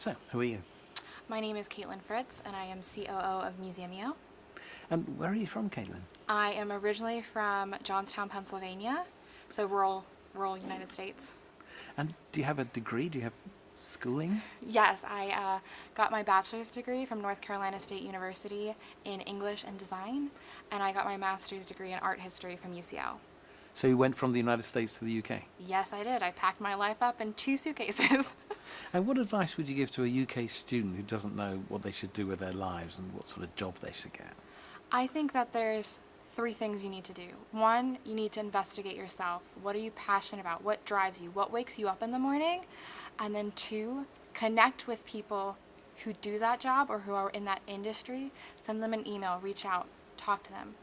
So, who are you? My name is Kaitlin Fritz, and I am COO of Musemio. And where are you from, Kaitlin? I am originally from Johnstown, Pennsylvania, so rural United States. And do you have a degree? Do you have schooling? Yes, I got my bachelor's degree from North Carolina State University in English and design, and I got my master's degree in art history from UCL. So you went from the United States to the UK? Yes, I did. I packed my life up in 2 suitcases. And what advice would you give to a UK student who doesn't know what they should do with their lives and what sort of job they should get? I think that there's 3 things you need to do. 1, you need to investigate yourself. What are you passionate about? What drives you? What wakes you up in the morning? And then 2, connect with people who do that job or who are in that industry. Send them an email, reach out, talk to them.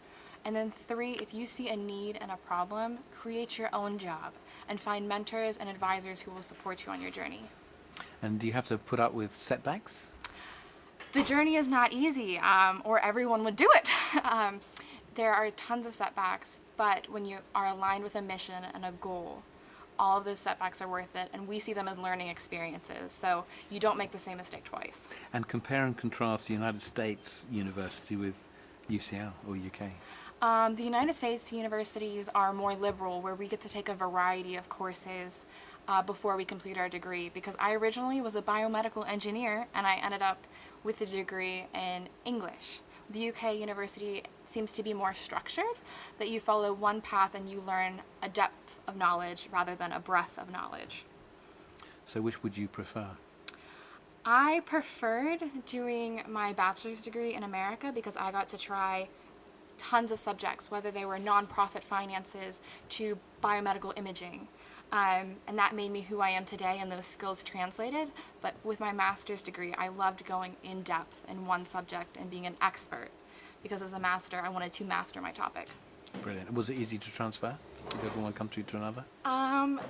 And then 3, if you see a need and a problem, create your own job and find mentors and advisors who will support you on your journey. And do you have to put up with setbacks? The journey is not easy, or everyone would do it. There are tons of setbacks, but when you are aligned with a mission and a goal, all of those setbacks are worth it, and we see them as learning experiences, so you don't make the same mistake twice. And compare and contrast the United States University with UCL or UK? The United States universities are more liberal, where we get to take a variety of courses before we complete our degree, because I originally was a biomedical engineer and I ended up with a degree in English. The UK university seems to be more structured, that you follow one path and you learn a depth of knowledge rather than a breadth of knowledge. So which would you prefer? I preferred doing my bachelor's degree in America because I got to try tons of subjects, whether they were nonprofit finances to biomedical imaging. And that made me who I am today, and those skills translated. But with my master's degree, I loved going in depth in one subject and being an expert, because as a master, I wanted to master my topic. Brilliant. Was it easy to transfer? To go from one country to another?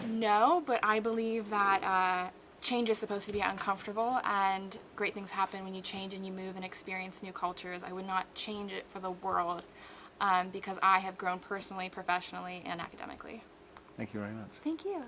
No, but I believe that change is supposed to be uncomfortable, and great things happen when you change and you move and experience new cultures. I would not change it for the world, because I have grown personally, professionally, and academically. Thank you very much. Thank you.